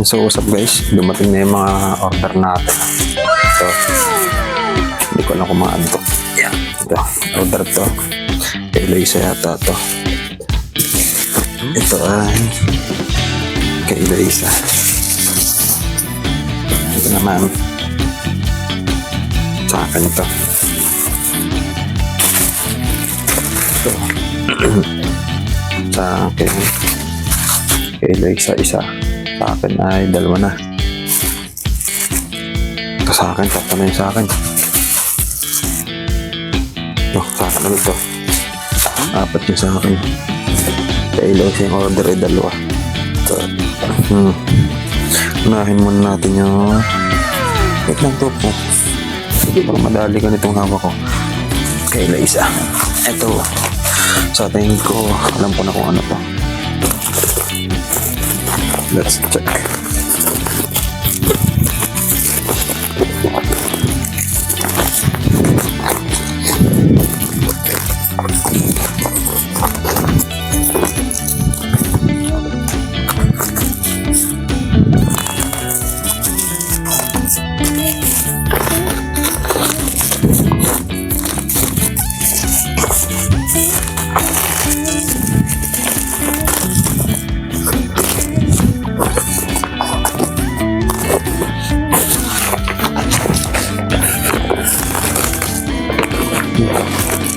So what's up guys, dumating na yung mga order natin. So hindi ko alam kung mga ano to. Yan, ito, order to kay Eloisa yata to. Ito ay kay Eloisa. Ito naman sa akin to. Ito sa akin kay Eloisa isa. Sa akin ay dalawa na. Ito sa akin, tatlo na yung sa akin. Ito, sa akin ulit ito. Apat yung sa akin. Kaya Eloisa yung order ay dalawa. So, unahin muna natin yung wait lang to po. Sige, para madali ka nitong hawak ko. Kaya Eloisa. Ito, sa tingin ko, alam ko na kung ano to. Let's check.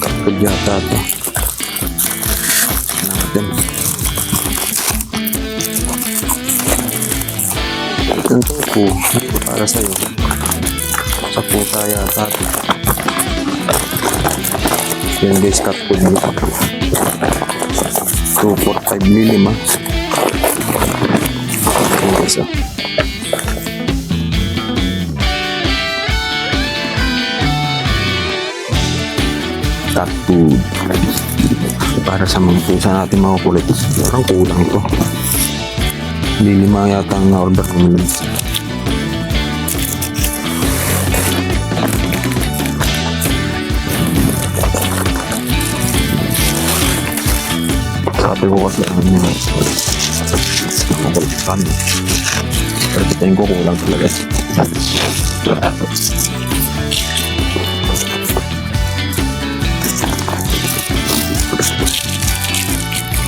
Kapag yata ito natin ang tofu para sa'yo sa puta yata ito. Yan guys, cut food nito 245 mm yan guys cat food para sa mga pusa natin makukulit. Parang kulang ito. Lima yata ang na-order naman. Sabi ko kasi ano yun makukulitan. Pero tingin ko kulang talaga.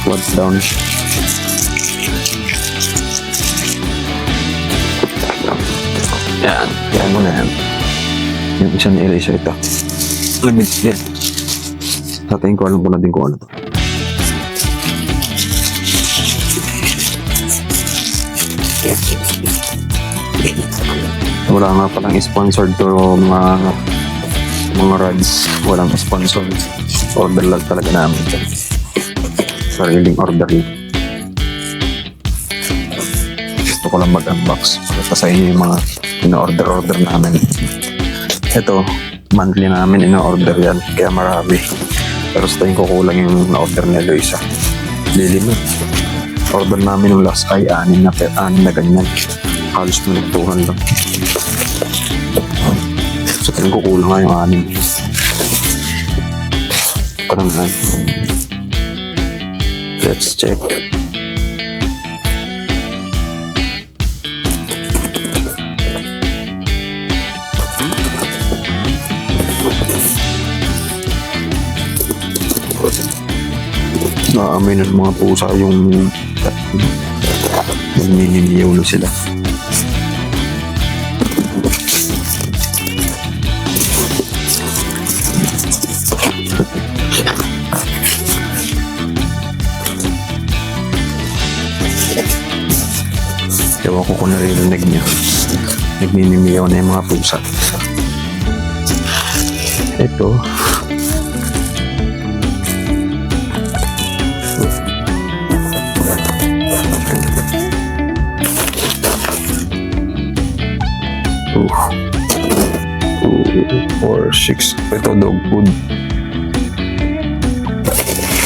What's down? Yan, yan mo na yan. Yung isa ni Eloisa ito. Lamig yan. Sa tingin ko alam ko na din kung ano to. Wala nga palang sponsored to mga rods. Walang sponsor. Order lang talaga namin ito. Sariling order yun. Gusto ko lang mag-unbox para sa inyo yung mga ina-order namin. Ito, monthly namin ina-order yan, kaya marami. Pero sa tingin ko kulang yung na-order ni Eloisa. Lilimit. Order namin yung last ay 6 na ganyan. Halos malagtuhan lang. Sa tingin ko kulang nga yung 6. Parang nga. Let's check. Naamin ng mga pusa yung nininiyaw na sila. Ewan ko kung naririnig niya. Nagninimiyaw na yung mga pusa. Ito. Or 6. Ito dog food.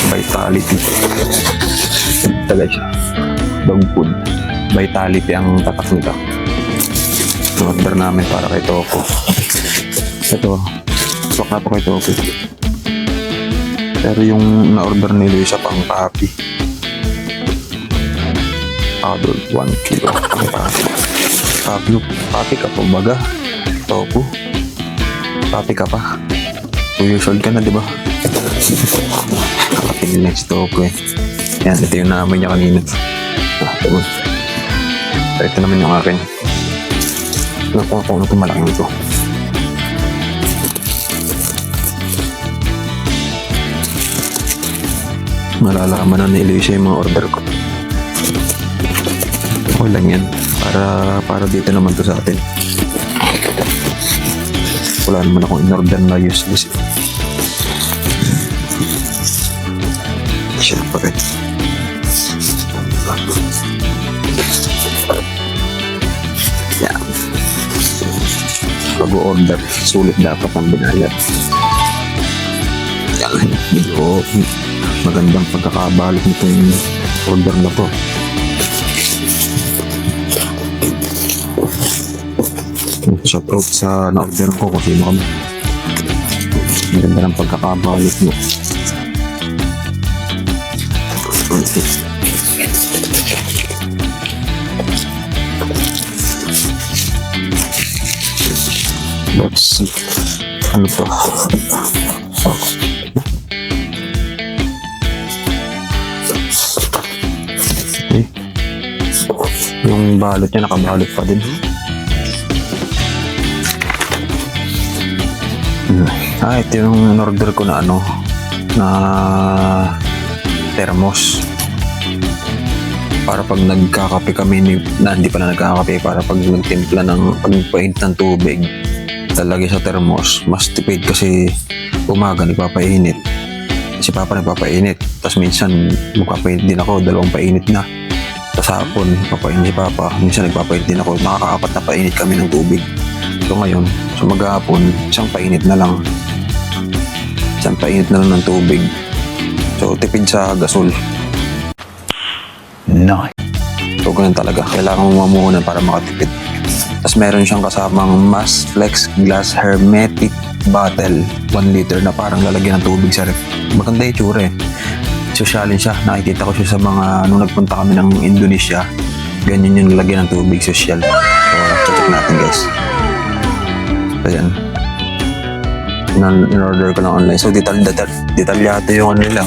Vitality. Ito guys, dog food. Vitality ang tatak nito. Order namin para kay Toko. Ito, swak na to kay Toko. Pero yung na-order ni Luisa pang papi. Adult 1 kilo. Papi ka po baga. Toko. Papi ka pa. 2 years old ka na, di ba? Nakatingin na si Toko eh. Yan, ito yung naamoy niya kanina. Ito. Ito naman yung akin. Nakuha ko ito malaki ito. Malalaman na ni Elisha yung mga order ko. Okay lang yan. Para dito naman to sa atin. Wala naman akong in-order na useless. Siyempre. Yan. Pag-order, sulit dapat ang binayad. Yan. Medyo magandang pagkakabalot nito yung order na to. Shout out sa na-order ko kung sino kami. Maganda ng pagkakabalot mo. Let's see. Ano to? Okay. Yung balot niya nakabalot pa din. Ito yung in-order ko na na thermos. Para pag nagkakape kami, hindi pala nagkakape, para pag nagtimpla pagpainit ng tubig, lalagay sa thermos. Mas tipid kasi umaga nagpapainit. Si Papa nagpapainit. Tapos minsan magpapainit din ako, 2 painit na. Tapos hapon, papainit si Papa. Minsan nagpapainit din ako. Nakaka-4 na painit kami ng tubig. So ngayon, so maghapon, 1 painit na lang. 1 painit na lang ng tubig. So tipid sa gasol. Nice. So ganun talaga. Kailangan mo mamuhunan para makatipid. Tapos meron siyang kasamang Masflex Glass Hermetic Bottle. 1 liter na parang lalagyan ng tubig sa ref. Maganda yung tsura eh. Sosyalin siya. Nakikita ko siya sa mga, nung nagpunta kami ng Indonesia, ganyan yung lalagyan ng tubig, social. So check natin guys. Ayan. In-order ko na online. So detalyado yung nila.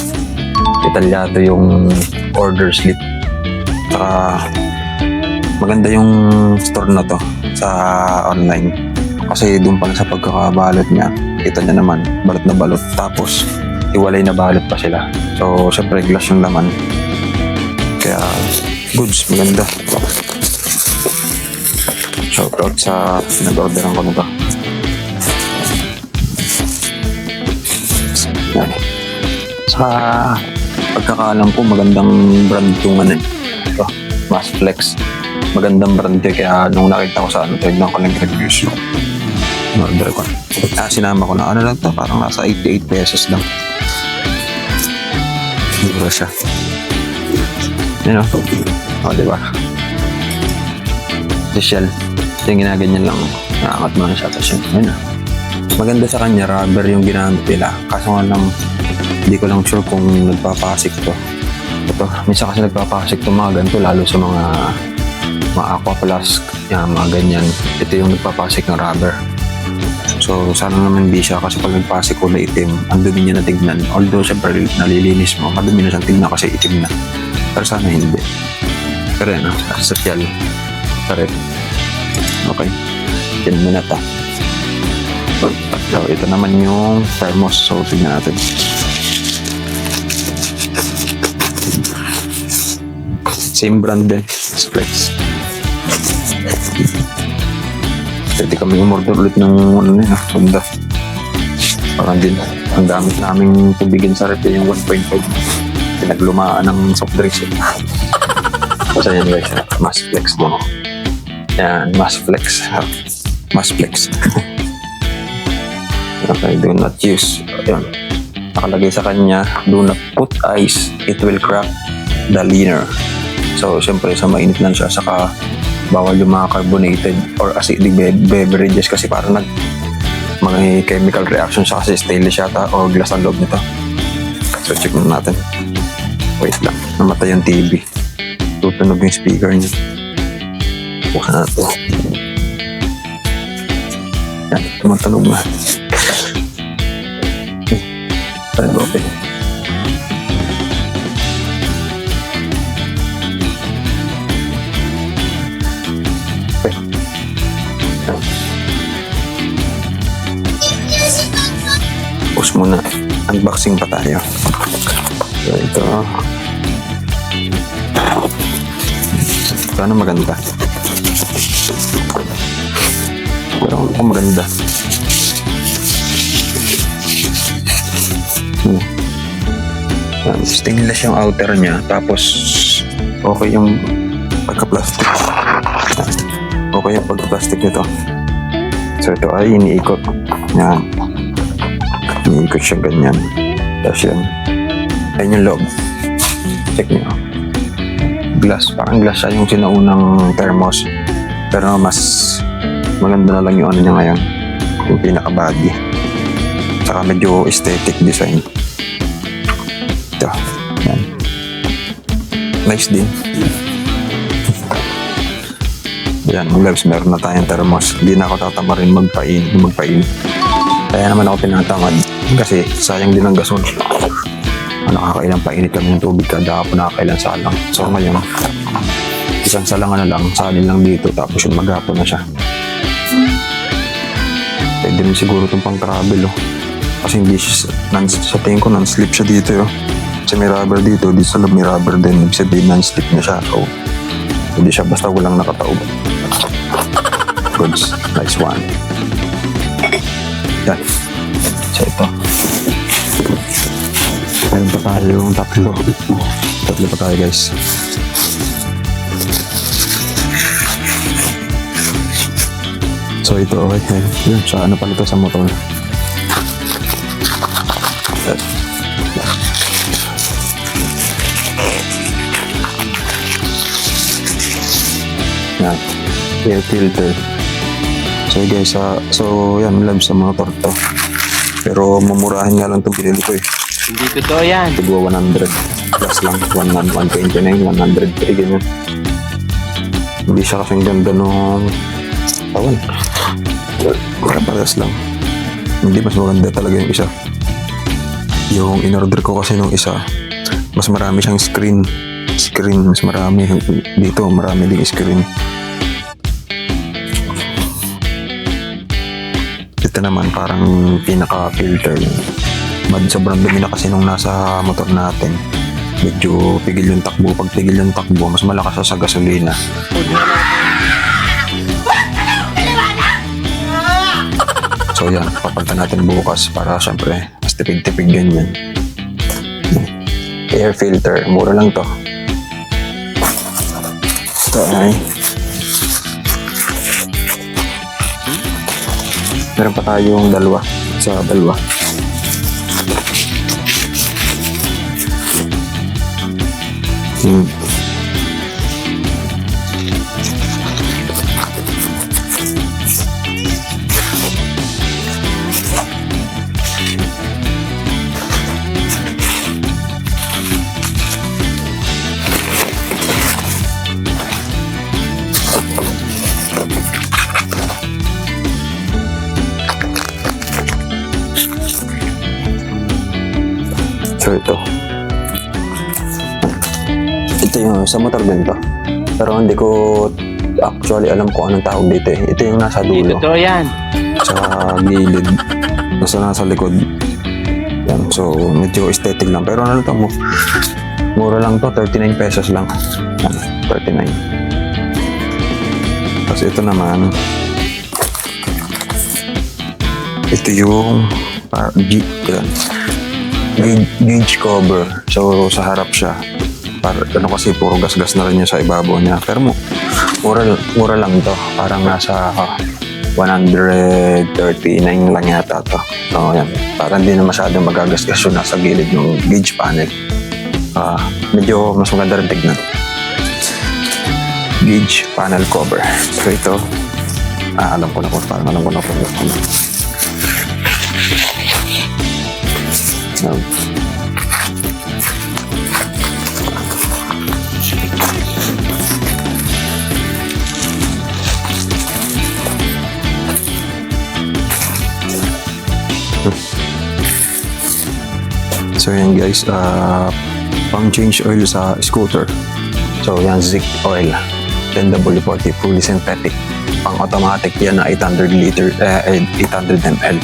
Detalyado yung order slip. Saka maganda yung store na to sa online. Kasi doon pa sa pagkakabalot niya, kita niya naman, balot na balot. Tapos, iwalay na balot pa sila. So, syempre, glass yung laman. Kaya, goods, maganda. Shoutout sa nag-orderan ko nito. Yan. Sa pagkakaalam ko, magandang brand itong ito, Masflex. Magandang brand yun, kaya nung nakita ko sa tinignan ko lang reviews yung order ko. Sinama ko na, lang to, parang nasa 88 pesos lang. Mura siya. Yun o, diba? Social. Yung ginaganyan lang, naangat mo na siya. Tapos yun o. Maganda sa kanya, rubber yung ginamit nila. Kaso nga lang, hindi ko lang sure kung nagpapasik to. Ito, minsan kasi nagpapasik to mga ganito, lalo sa mga aqua flask, mga ganyan. Ito yung nagpapasik ng rubber. So, sana naman hindi siya kasi pag nagpasik kulay itim, ang dumi niya na tignan. Although, syempre, nalilinis mo, madumi na siyang tignan kasi itim na. Pero sana hindi. Pero yan, social. Pero, okay. Yan muna ta. So, ito naman yung thermos. So, tignan natin. Same brand din. Flex. Pwede kami umorder ulit ng Honda. Parang din, ang gamit naming tubigin sa rep yung 1.5. Pinaglumaan ng soft drinks. Kasi yan guys, Masflex mo. Yan, Masflex. Masflex. Okay, do not use. Ayan. Nakalagay sa kanya, do not put ice, it will crack. Daliner. So, syempre, sa mainit lang siya. Saka, bawal yung mga carbonated or acidic beverages kasi parang mga chemical reaction siya kasi stainless yata o glass ang loob nito. So, check na natin. Wait lang. Namatay yung TV. Tutunog yung speaker niya. Buksan natin. Yan, tumatunog na. Okay. Pause muna. Unboxing pa tayo. So, ito. Sana maganda. Pero kung maganda. Stainless yung outer niya. Tapos, okay yung pagka-plastic. Okay yung pagka-plastic nito. So, ito ay iniikot. Yan. Iniikot siya ganyan. Tapos yun. Ayun yung loob. Check nyo. Glass. Parang glass siya yung sinaunang thermos. Pero mas maganda na lang yung ano niya ngayon. Yung pinaka-body. Saka medyo aesthetic design. Ito. Yan. Nice din. Yan. Loves, meron na tayong thermos. Hindi na ako tatamarin magpain. Kaya naman ako tinatamad. Kasi sayang din ang gasol. Nakakailang painit kami ng tubig kada hapon, nakakailang salang. So ngayon, isang salangan na lang, salin lang dito, tapos yung maghapon na siya. Pwede rin siguro itong pang travel, oh. Kasi hindi siya, sa tingin ko, non-slip siya dito, oh. Kasi may rubber dito, di sa loob may rubber din. Ibig sabihin, non-slip na siya. So, hindi siya basta walang nakataob. Goods. Nice one. Yan. So, ito. Meron pa tayo yung tatlo. Tatlo pa tayo, guys. So, ito, okay. Yun, sa ano pala ito sa motor. Yan. Air filter. So, guys, so, yan, love sa motor to. Pero, mamurahin nga lang itong pinili ko, eh. Hindi totoo yan. Tigwa 100 plus lang, 129, 103, ganyan. Hindi siya kasing ganda nung tawan. Para-paras lang. Hindi, mas maganda talaga yung isa. Yung in-order ko kasi nung isa, mas marami siyang screen, mas marami. Dito, marami ding screen. Ito naman, parang pinaka-filter. Sobrang dumi na kasi nung nasa motor natin. Medyo pigil yung takbo. Pag pigil yung takbo, mas malakas siya sa gasolina. So yan, papalitan natin bukas para syempre mas tipid-tipid ganyan. Air filter, mura lang to. Ito ay meron pa tayong dalawa. So ito yung sa motor din to. Pero hindi ko actually alam kung anong tawag dito, eh. Ito yung nasa Hindi dulo. totoo yan. Sa gilid. Nasa likod. Yan. So, medyo aesthetic lang. Pero ano to mo? Mura lang to. 39 pesos lang. Yan, 39. Tapos ito naman. Ito yung gauge cover. So, sa harap siya. Ano kasi puro gas-gas na rin yun sa ibabaw niya. Pero mura lang to. Parang nasa 139 lang yata to. So yan. Parang hindi na masyadong magagasgas yun nasa gilid ng gauge panel. Medyo mas maganda rin tignan. Gauge panel cover. So ito, alam ko na kung paano, alam ko na kung ano. So yan guys, pang change oil sa scooter. So yan, Zik oil 10W40 fully synthetic. Pang automatic yan na 800 ml.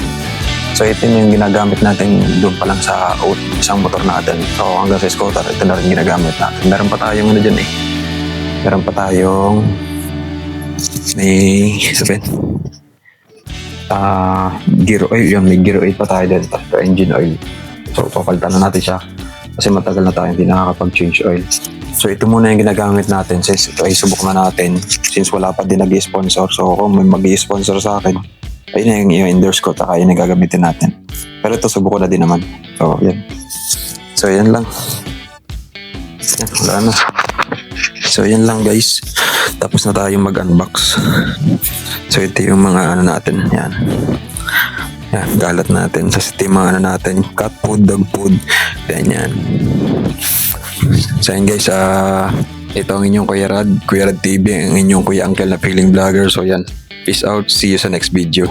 So ito yung ginagamit natin doon pa lang sa isang motor natin. So hanggang sa scooter, ito na rin ginagamit natin. Meron pa tayong ano dyan eh. Meron pa tayong may sabihin gear oil. Yun, may gear oil pa tayo din. Tapos engine oil. So papalitan na natin siya kasi matagal na tayo hindi nakakapag-change oil. So ito muna yung ginagamit natin since ito ay subok na natin since wala pa din nag-sponsor. So kung may mag-sponsor sa akin, ayun na yung i-endorse ko, taka yun yung gagamitin natin. Pero ito subok ko na din naman. So yan. So yan lang. Yan, wala na. So yan lang guys. Tapos na tayo mag-unbox. So ito yung mga ano natin. Yan. Yan, galat natin. Sa ito yung mga ano natin. Cat food, dog food. Ganyan. So yan guys, ito ang inyong Kuya Rad TV, ang inyong Kuya Uncle na feeling vlogger. So yan, peace out, see you sa next video.